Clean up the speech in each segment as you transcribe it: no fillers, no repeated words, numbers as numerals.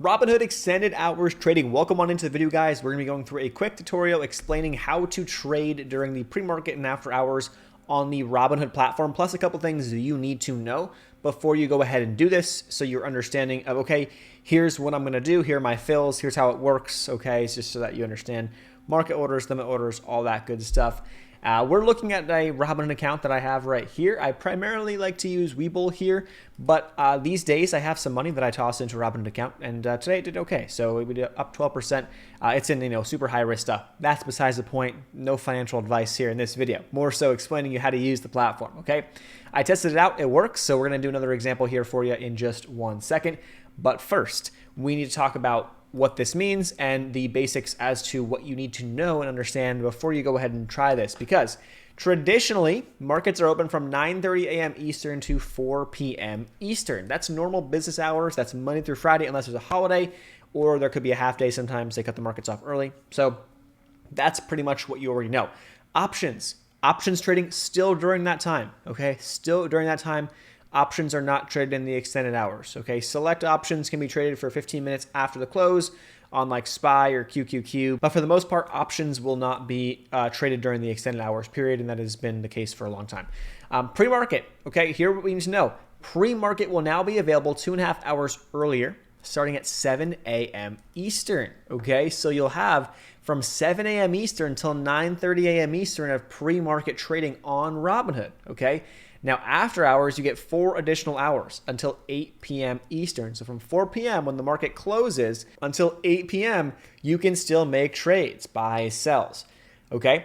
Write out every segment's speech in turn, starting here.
Robinhood extended hours trading. Welcome on into the video, guys. We're going to be going through a quick tutorial explaining how to trade during the pre-market and after hours on the Robinhood platform, plus a couple things you need to know before you go ahead and do this, so you're understanding of, okay, here's what I'm going to do, here are my fills, here's how it works, okay, it's just so that you understand market orders, limit orders, all that good stuff. We're looking at a Robinhood account that I have right here. I primarily like to use Webull here, but these days I have some money that I toss into a Robinhood account, and today it did okay. So we did up 12%. It's in super high risk stuff. That's besides the point. No financial advice here in this video. More so explaining you how to use the platform. Okay, I tested it out. It works. So we're gonna do another example here for you in just 1 second. But first, we need to talk about what this means and the basics as to what you need to know and understand before you go ahead and try this, because traditionally markets are open from 9:30 a.m. Eastern to 4 p.m. Eastern. That's normal business hours. That's Monday through Friday, unless there's a holiday, or there could be a half day. Sometimes they cut the markets off early. So that's pretty much what you already know. Options trading still during that time. Okay, still during that time. Options are not traded in the extended hours, okay? Select options can be traded for 15 minutes after the close on like SPY or QQQ, but for the most part, options will not be traded during the extended hours period, and that has been the case for a long time. Pre-market, okay, here what we need to know. Pre-market will now be available 2.5 hours earlier, starting at 7 a.m. Eastern, okay? So you'll have from 7 a.m. Eastern until 9:30 a.m. Eastern of pre-market trading on Robinhood, okay? Now, after hours, you get 4 additional hours until 8 p.m. Eastern. So from 4 p.m. when the market closes until 8 p.m., you can still make trades, buy, sells. Okay?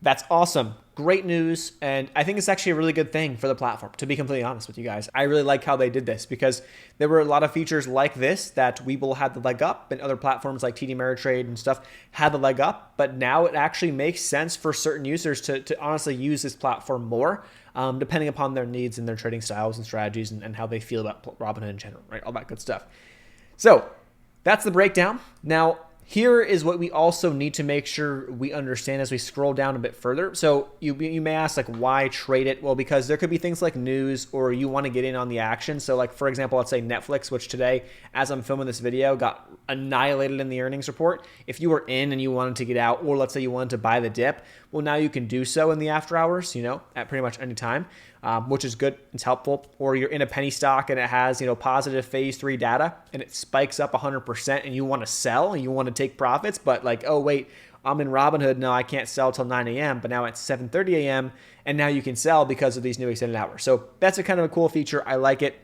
That's awesome. Great news. And I think it's actually a really good thing for the platform, to be completely honest with you guys. I really like how they did this because there were a lot of features like this that Webull had the leg up, and other platforms like TD Ameritrade and stuff had the leg up. But now it actually makes sense for certain users to honestly use this platform more, depending upon their needs and their trading styles and strategies and how they feel about Robinhood in general, right? All that good stuff. So that's the breakdown. Now, here is what we also need to make sure we understand as we scroll down a bit further. So you may ask, like, why trade it? Well, because there could be things like news, or you want to get in on the action. So like, for example, let's say Netflix, which today, as I'm filming this video, got annihilated in the earnings report. If you were in and you wanted to get out, or let's say you wanted to buy the dip, well, now you can do so in the after hours, at pretty much any time, which is good. It's helpful. Or you're in a penny stock and it has, positive phase 3 data and it spikes up 100% and you want to sell and you want to take profits, but like, oh, wait, I'm in Robinhood. No, I can't sell till 9 a.m., but now it's 7:30 a.m. and now you can sell because of these new extended hours. So that's a kind of a cool feature. I like it.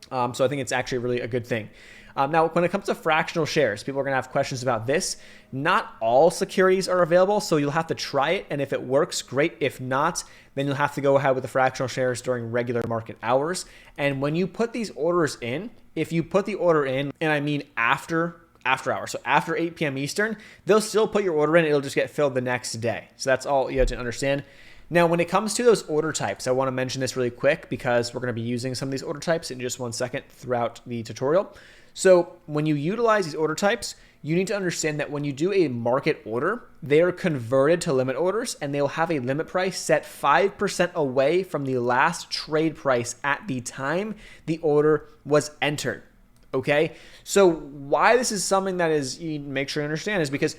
So I think it's actually really a good thing. Now, when it comes to fractional shares, people are going to have questions about this. Not all securities are available, so you'll have to try it, and if it works, great. If not, then you'll have to go ahead with the fractional shares during regular market hours. And when you put these orders in, if you put the order in, and I mean after hours, so after 8 p.m. Eastern, they'll still put your order in. It'll just get filled the next day. So that's all you have to understand. Now, when it comes to those order types, I want to mention this really quick because we're going to be using some of these order types in just 1 second throughout the tutorial. So when you utilize these order types, you need to understand that when you do a market order, they are converted to limit orders, and they'll have a limit price set 5% away from the last trade price at the time the order was entered. Okay? So why this is something that is, you need to make sure you understand, is because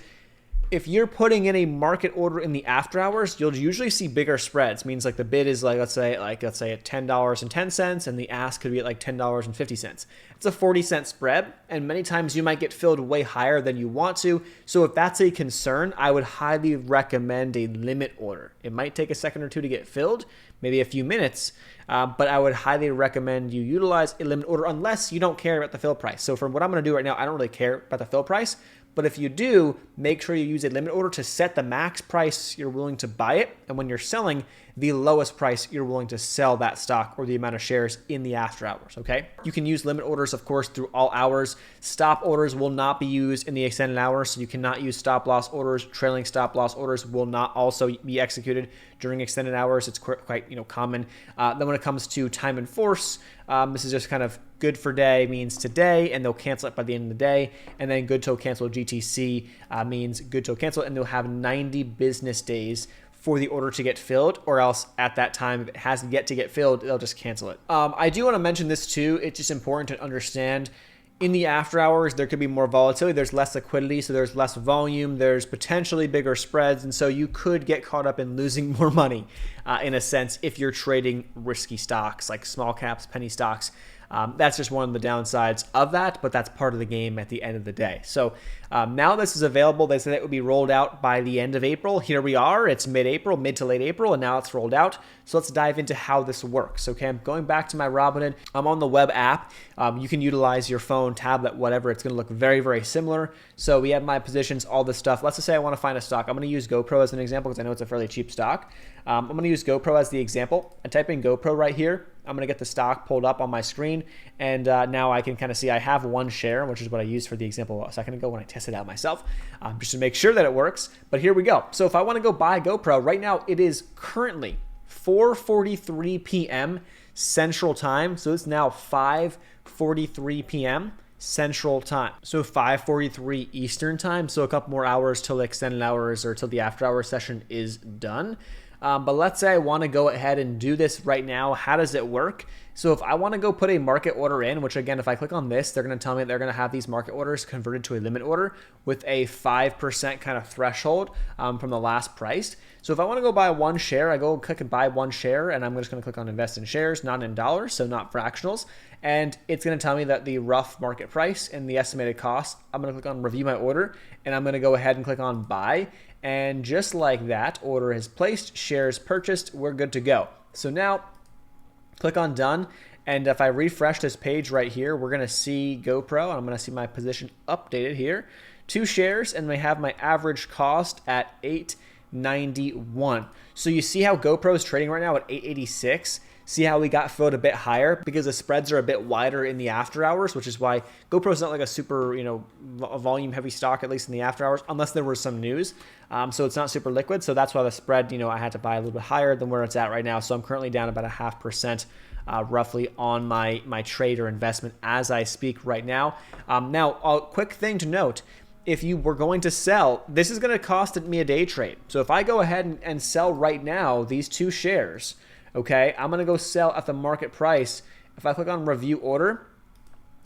if you're putting in a market order in the after hours, you'll usually see bigger spreads. Means like the bid is like, let's say at $10.10, and the ask could be at like $10.50. It's a 40-cent spread, and many times you might get filled way higher than you want to. So if that's a concern, I would highly recommend a limit order. It might take a second or two to get filled, maybe a few minutes, but I would highly recommend you utilize a limit order unless you don't care about the fill price. So from what I'm going to do right now, I don't really care about the fill price. But if you do, make sure you use a limit order to set the max price you're willing to buy it, and when you're selling, the lowest price you're willing to sell that stock or the amount of shares in the after hours, okay? You can use limit orders, of course, through all hours. Stop orders will not be used in the extended hours, so you cannot use stop loss orders. Trailing stop loss orders will not also be executed during extended hours. It's quite common. Then when it comes to time and force, this is just kind of good for day means today, and they'll cancel it by the end of the day. And then good till cancel GTC means good till cancel, and they'll have 90 business days for the order to get filled, or else at that time, if it hasn't yet to get filled, they'll just cancel it. I do want to mention this too. It's just important to understand In the after hours, there could be more volatility. There's less liquidity, so there's less volume. There's potentially bigger spreads, and so you could get caught up in losing more money in a sense if you're trading risky stocks like small caps, penny stocks. That's just one of the downsides of that, but that's part of the game at the end of the day. So now this is available. They said it would be rolled out by the end of April. Here we are. It's mid-April, mid to late April, and now it's rolled out. So let's dive into how this works. Okay, I'm going back to my Robinhood. I'm on the web app. You can utilize your phone, tablet, whatever. It's going to look very, very similar. So we have my positions, all this stuff. Let's just say I want to find a stock. I'm going to use GoPro as an example because I know it's a fairly cheap stock. I'm going to use GoPro as the example. I type in GoPro right here. I'm going to get the stock pulled up on my screen, and now I can kind of see I have one share, which is what I used for the example a second ago when I tested it out myself, just to make sure that it works. But here we go. So if I want to go buy GoPro, right now it is currently 4:43 p.m. Central Time. So it's now 5:43 p.m. Central Time. So 5:43 Eastern Time. So a couple more hours till the extended hours or till the after hours session is done. But let's say I want to go ahead and do this right now. How does it work? So if I want to go put a market order in, which again, if I click on this, they're going to tell me they're going to have these market orders converted to a limit order with a 5% kind of threshold from the last price. So if I want to go buy one share, I go click and buy one share, and I'm just going to click on invest in shares, not in dollars, so not fractionals. And it's going to tell me that the rough market price and the estimated cost. I'm going to click on review my order, and I'm going to go ahead and click on buy. And just like that, order is placed, shares purchased, we're good to go. So now click on done. And if I refresh this page right here, we're going to see GoPro, and I'm going to see my position updated here. 2 shares, and we have my average cost at $8.91. So you see how GoPro is trading right now at $8.86. See how we got filled a bit higher because the spreads are a bit wider in the after hours, which is why GoPro is not like a super, a volume heavy stock, at least in the after hours, unless there was some news. So it's not super liquid. So that's why the spread, I had to buy a little bit higher than where it's at right now. So I'm currently down about 0.5%. Roughly on my trade or investment as I speak right now. Now, a quick thing to note, if you were going to sell, this is going to cost me a day trade. So if I go ahead and sell right now these 2 shares, okay, I'm going to go sell at the market price. If I click on review order,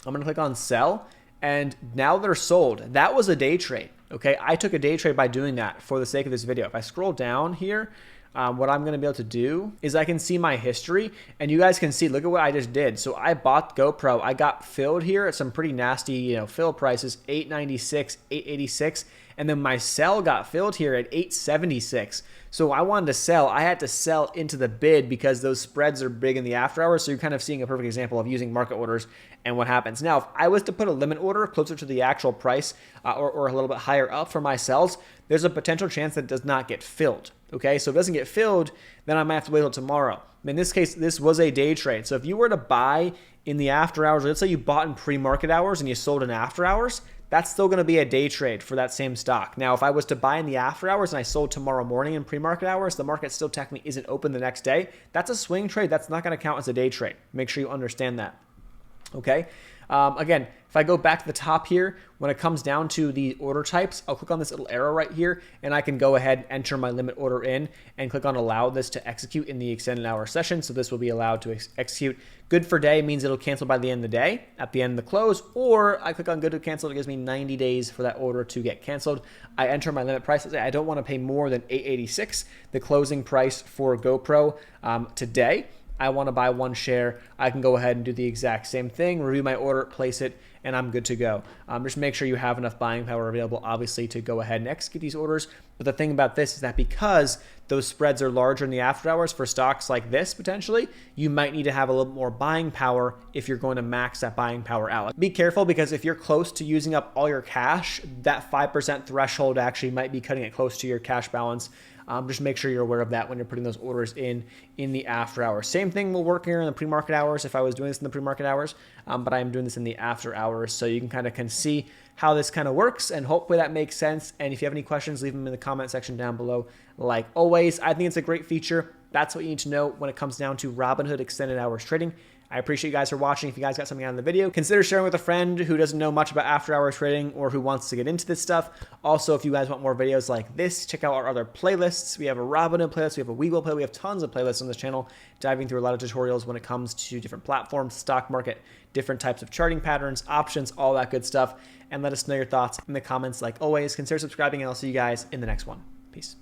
I'm going to click on sell, and now they're sold. That was a day trade, okay? I took a day trade by doing that for the sake of this video. If I scroll down here, what I'm going to be able to do is I can see my history, and you guys can see, look at what I just did. So I bought GoPro. I got filled here at some pretty nasty, fill prices, $8.96, $8.86, and then my sell got filled here at $8.76. So I wanted to sell. I had to sell into the bid because those spreads are big in the after hours. So you're kind of seeing a perfect example of using market orders and what happens. Now, if I was to put a limit order closer to the actual price or a little bit higher up for my sells, there's a potential chance that it does not get filled. Okay, so if it doesn't get filled, then I might have to wait till tomorrow. In this case, this was a day trade. So if you were to buy in the after hours, let's say you bought in pre-market hours and you sold in after hours, that's still going to be a day trade for that same stock. Now, if I was to buy in the after hours and I sold tomorrow morning in pre-market hours, the market still technically isn't open the next day. That's a swing trade. That's not going to count as a day trade. Make sure you understand that. Okay. Again, if I go back to the top here, when it comes down to the order types, I'll click on this little arrow right here, and I can go ahead and enter my limit order in and click on allow this to execute in the extended hour session. So this will be allowed to execute. Good for day means it'll cancel by the end of the day, at the end of the close, or I click on good to cancel. It gives me 90 days for that order to get canceled. I enter my limit price. I don't want to pay more than $8.86, the closing price for GoPro today. I want to buy one share. I can go ahead and do the exact same thing, review my order, place it, and I'm good to go. Just make sure you have enough buying power available, obviously, to go ahead and execute these orders. But the thing about this is that because those spreads are larger in the after hours for stocks like this, potentially, you might need to have a little more buying power if you're going to max that buying power out. Be careful, because if you're close to using up all your cash, that 5% threshold actually might be cutting it close to your cash balance. Just make sure you're aware of that when you're putting those orders in the after hours. Same thing will work here in the pre-market hours if I was doing this in the pre-market hours, but I'm doing this in the after hours. So you can see how this kind of works, and hopefully that makes sense. And if you have any questions, leave them in the comment section down below. Like always, I think it's a great feature. That's what you need to know when it comes down to Robinhood extended hours trading. I appreciate you guys for watching. If you guys got something out of the video, consider sharing with a friend who doesn't know much about after hours trading or who wants to get into this stuff. Also, if you guys want more videos like this, check out our other playlists. We have a Robinhood playlist, we have a Webull playlist, we have tons of playlists on this channel, diving through a lot of tutorials when it comes to different platforms, stock market, different types of charting patterns, options, all that good stuff. And let us know your thoughts in the comments. Like always, consider subscribing, and I'll see you guys in the next one. Peace.